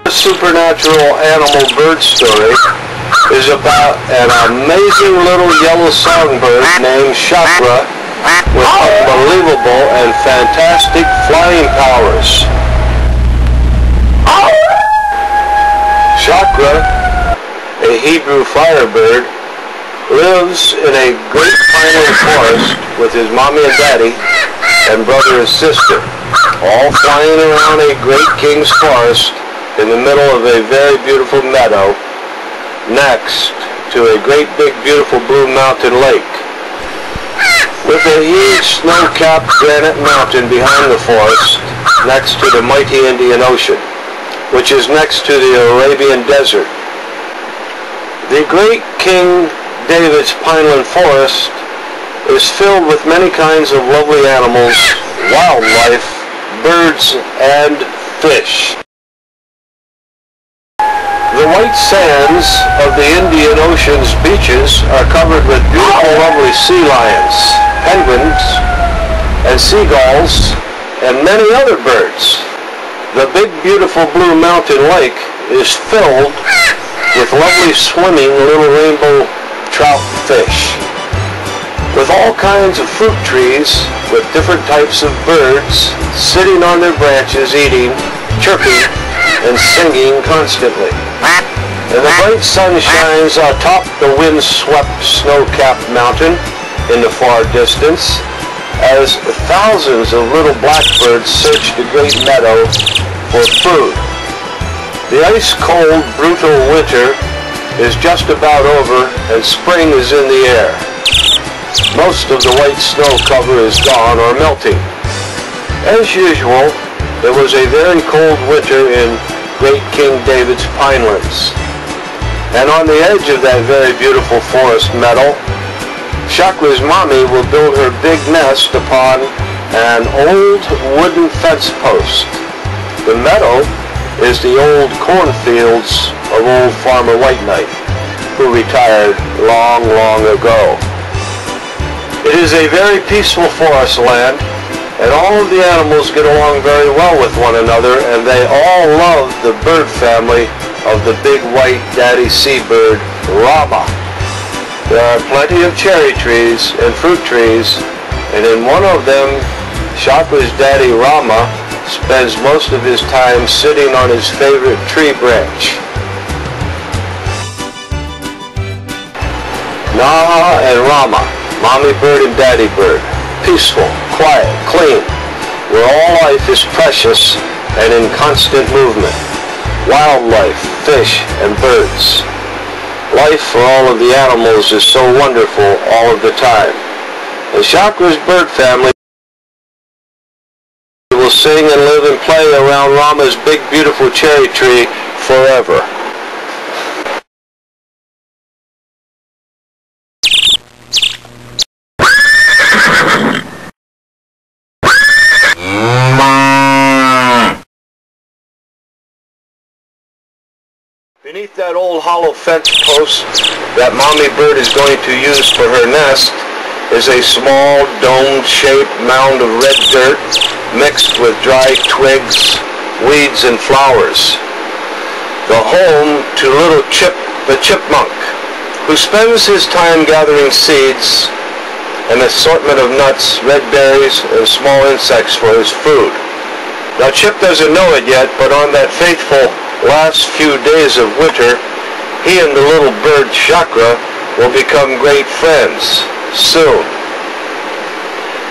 Supernatural animal bird story is about an amazing little yellow songbird named Chakra with unbelievable and fantastic flying powers. Chakra, a Hebrew firebird, lives in a great pineland forest with his mommy and daddy and brother and sister, all flying around a great king's forest in the middle of a very beautiful meadow next to a great big beautiful blue mountain lake. With a huge snow-capped granite mountain behind the forest next to the mighty Indian Ocean, which is next to the Arabian Desert. The great King David's pineland forest is filled with many kinds of lovely animals, wildlife, birds, and fish. The white sands of the Indian Ocean's beaches are covered with beautiful, lovely sea lions, penguins, and seagulls, and many other birds. The big, beautiful blue mountain lake is filled with lovely swimming little rainbow trout fish, with all kinds of fruit trees with different types of birds sitting on their branches eating, chirping, and singing constantly. And the bright sun shines atop the wind-swept, snow-capped mountain in the far distance as thousands of little blackbirds search the great meadow for food. The ice-cold, brutal winter is just about over and spring is in the air. Most of the white snow cover is gone or melting. As usual, it was a very cold winter in great King David's pinelands. And on the edge of that very beautiful forest meadow, Chakra's mommy will build her big nest upon an old wooden fence post. The meadow is the old cornfields of old Farmer White Knight, who retired long, long ago. It is a very peaceful forest land, and all of the animals get along very well with one another, and they all love the bird family of the big white daddy seabird, Raamah. There are plenty of cherry trees and fruit trees, and in one of them, Chakra's daddy, Raamah, spends most of his time sitting on his favorite tree branch. Na'ah and Raamah, mommy bird and daddy bird. Peaceful, quiet, clean, where all life is precious and in constant movement. Wildlife, fish, and birds. Life for all of the animals is so wonderful all of the time. And Chakra's bird family will sing and live and play around Raamah's big beautiful cherry tree forever. Beneath that old hollow fence post that mommy bird is going to use for her nest is a small dome-shaped mound of red dirt mixed with dry twigs, weeds, and flowers. The home to little Chip the chipmunk, who spends his time gathering seeds, an assortment of nuts, red berries, and small insects for his food. Now Chip doesn't know it yet, but on that faithful last few days of winter, he and the little bird Chakra will become great friends soon.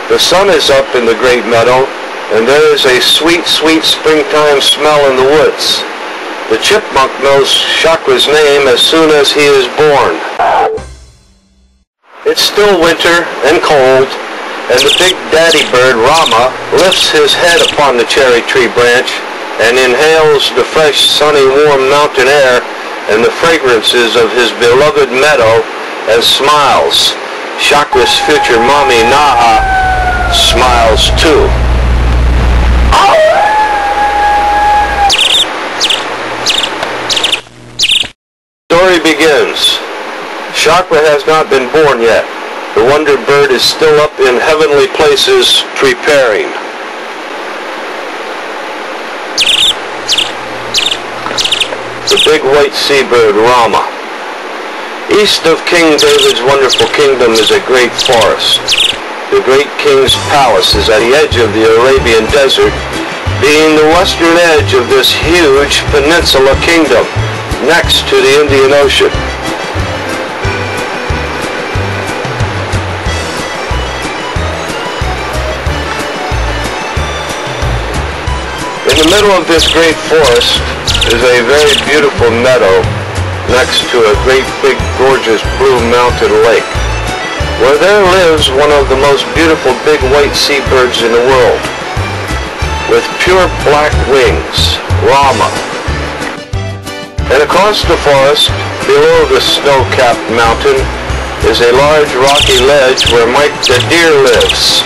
The sun is up in the great meadow, and there is a sweet, sweet springtime smell in the woods. The chipmunk knows Chakra's name as soon as he is born. It's still winter and cold, and the big daddy bird Raamah lifts his head upon the cherry tree branch and inhales the fresh, sunny, warm mountain air and the fragrances of his beloved meadow and smiles. Chakra's future mommy, Na'ah, smiles too. The story begins. Chakra has not been born yet. The wonder bird is still up in heavenly places preparing. the big white seabird Raamah. East of King David's wonderful kingdom is a great forest. The great king's palace is at the edge of the Arabian desert, being the western edge of this huge peninsula kingdom next to the Indian Ocean. In the middle of this great forest is a very beautiful meadow next to a great big gorgeous blue mountain lake, where there lives one of the most beautiful big white seabirds in the world, with pure black wings, Raamah. And across the forest, below the snow-capped mountain, is a large rocky ledge where Mike the deer lives.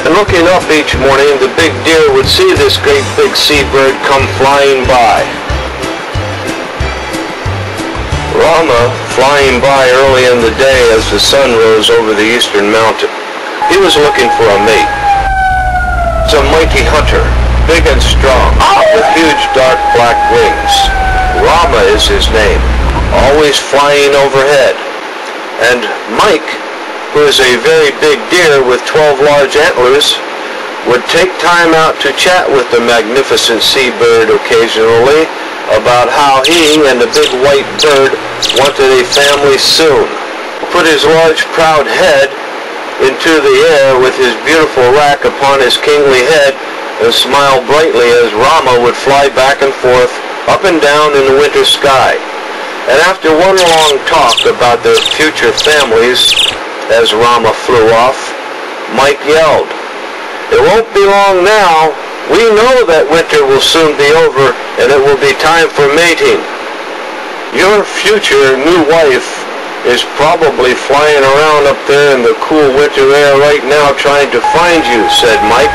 And looking up each morning, the big deer would see this great big seabird come flying by. Raamah flying by early in the day as the sun rose over the eastern mountain. He was looking for a mate. It's a mighty hunter, big and strong, with huge dark black wings. Raamah is his name, always flying overhead. And Mike, who is a very big deer with 12 large antlers, would take time out to chat with the magnificent seabird occasionally about how he and the big white bird wanted a family soon. Put his large proud head into the air with his beautiful rack upon his kingly head and smile brightly as Raamah would fly back and forth, up and down in the winter sky. And after one long talk about their future families, as Raamah flew off, Mike yelled, "It won't be long now. We know that winter will soon be over and it will be time for mating. Your future new wife is probably flying around up there in the cool winter air right now trying to find you," said Mike.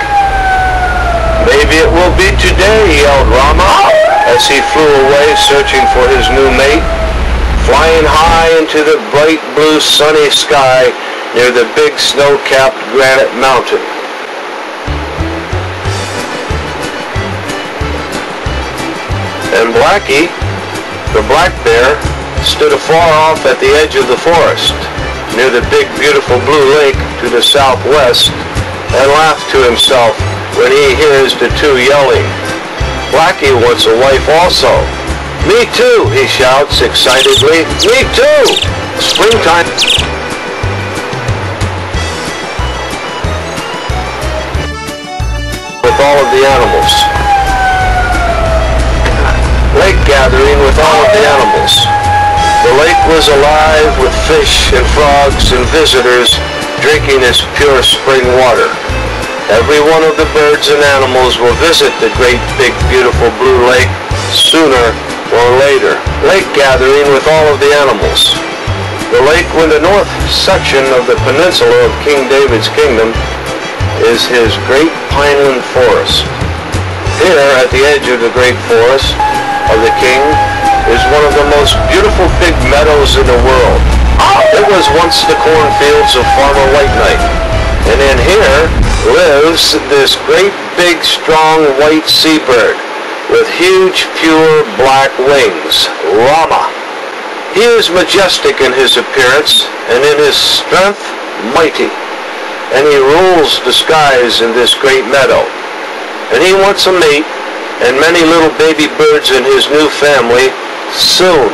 "Maybe it will be today," yelled Raamah as he flew away searching for his new mate, flying high into the bright blue sunny sky near the big snow-capped granite mountain. And Blackie, the black bear, stood afar off at the edge of the forest, near the big beautiful blue lake to the southwest, and laughed to himself when he hears the two yelling. Blackie wants a wife also. "Me too," he shouts excitedly. "Me too! Springtime." With all of the animals. Lake gathering with all of the animals. The lake was alive with fish and frogs and visitors drinking its pure spring water. Every one of the birds and animals will visit the great big beautiful blue lake sooner or later. Lake gathering with all of the animals. The lake in the north section of the peninsula of King David's kingdom is his great pineland forest. Here at the edge of the great forest of the king is one of the most beautiful big meadows in the world. It was once the cornfields of Farmer White Knight, and in here lives this great big strong white seabird with huge pure black wings, Raamah. He is majestic in his appearance and in his strength mighty, and he rules the skies in this great meadow. And he wants a mate and many little baby birds in his new family soon.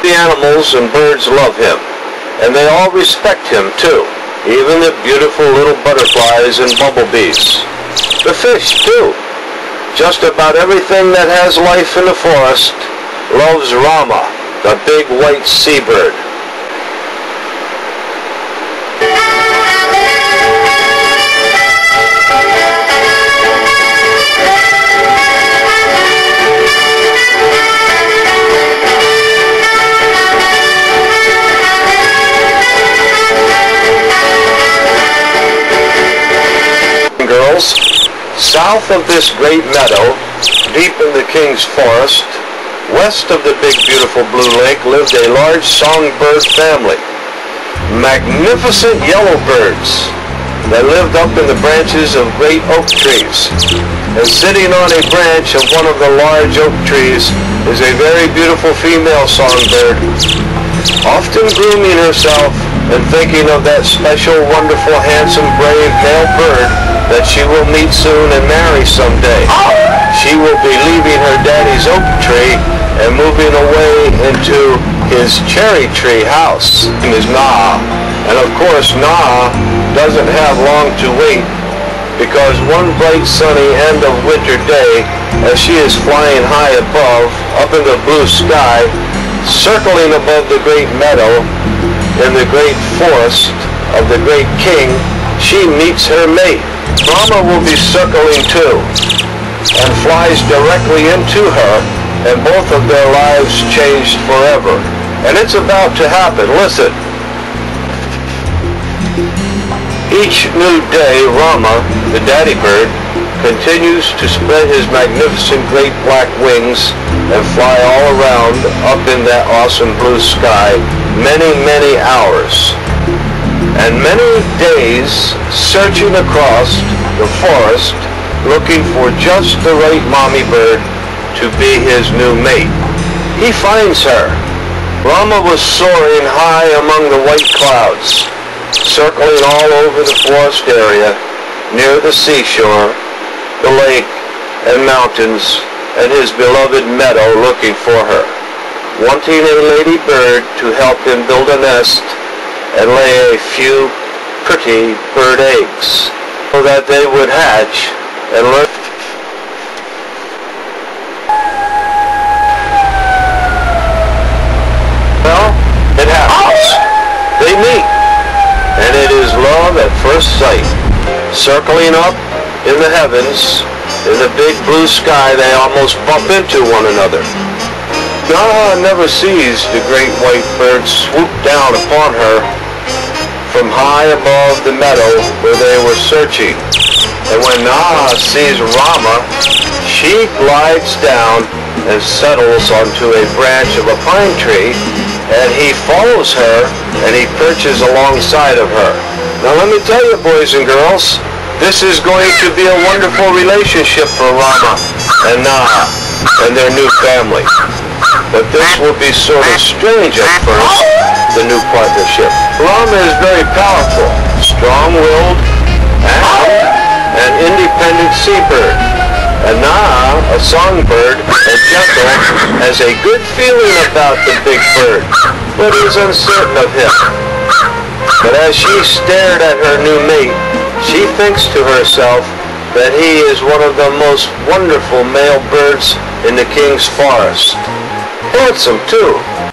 The animals and birds love him, and they all respect him too, even the beautiful little butterflies and bumblebees. The fish too. Just about everything that has life in the forest loves Raamah, the big white seabird. Girls, south of this great meadow, deep in the king's forest, west of the big beautiful blue lake lived a large songbird family. Magnificent yellow birds that lived up in the branches of great oak trees. And sitting on a branch of one of the large oak trees is a very beautiful female songbird, often grooming herself and thinking of that special, wonderful, handsome, brave male bird that she will meet soon and marry someday. She will be leaving her daddy's oak tree and moving away into his cherry tree house. His name is Na'ah. And of course, Na'ah doesn't have long to wait, because one bright sunny end of winter day, as she is flying high above, up in the blue sky, circling above the great meadow, in the great forest of the great king, she meets her mate. Raamah will be circling too, and flies directly into her, and both of their lives changed forever. And it's about to happen. Listen. Each new day, Raamah, the daddy bird, continues to spread his magnificent great black wings and fly all around up in that awesome blue sky many, many hours and many days, searching across the forest looking for just the right mommy bird to be his new mate. He finds her. Raamah was soaring high among the white clouds, circling all over the forest area, near the seashore, the lake, and mountains, and his beloved meadow, looking for her, wanting a lady bird to help him build a nest and lay a few pretty bird eggs, so that they would hatch and learn. Well, it happens. They meet, and it is love at first sight. Circling up in the heavens, in the big blue sky, they almost bump into one another. Na'ah never sees the great white bird swoop down upon her from high above the meadow where they were searching. And when Na'ah sees Raamah, she glides down and settles onto a branch of a pine tree, and he follows her and he perches alongside of her. Now let me tell you, boys and girls, this is going to be a wonderful relationship for Raamah and Na'ah and their new family. But this will be sort of strange at first, the new partnership. Raamah is very powerful, strong-willed, and an independent seabird. And Na'ah, a songbird and gentle, has a good feeling about the big bird, but is uncertain of him. But as she stared at her new mate, she thinks to herself that he is one of the most wonderful male birds in the king's forest. Handsome too.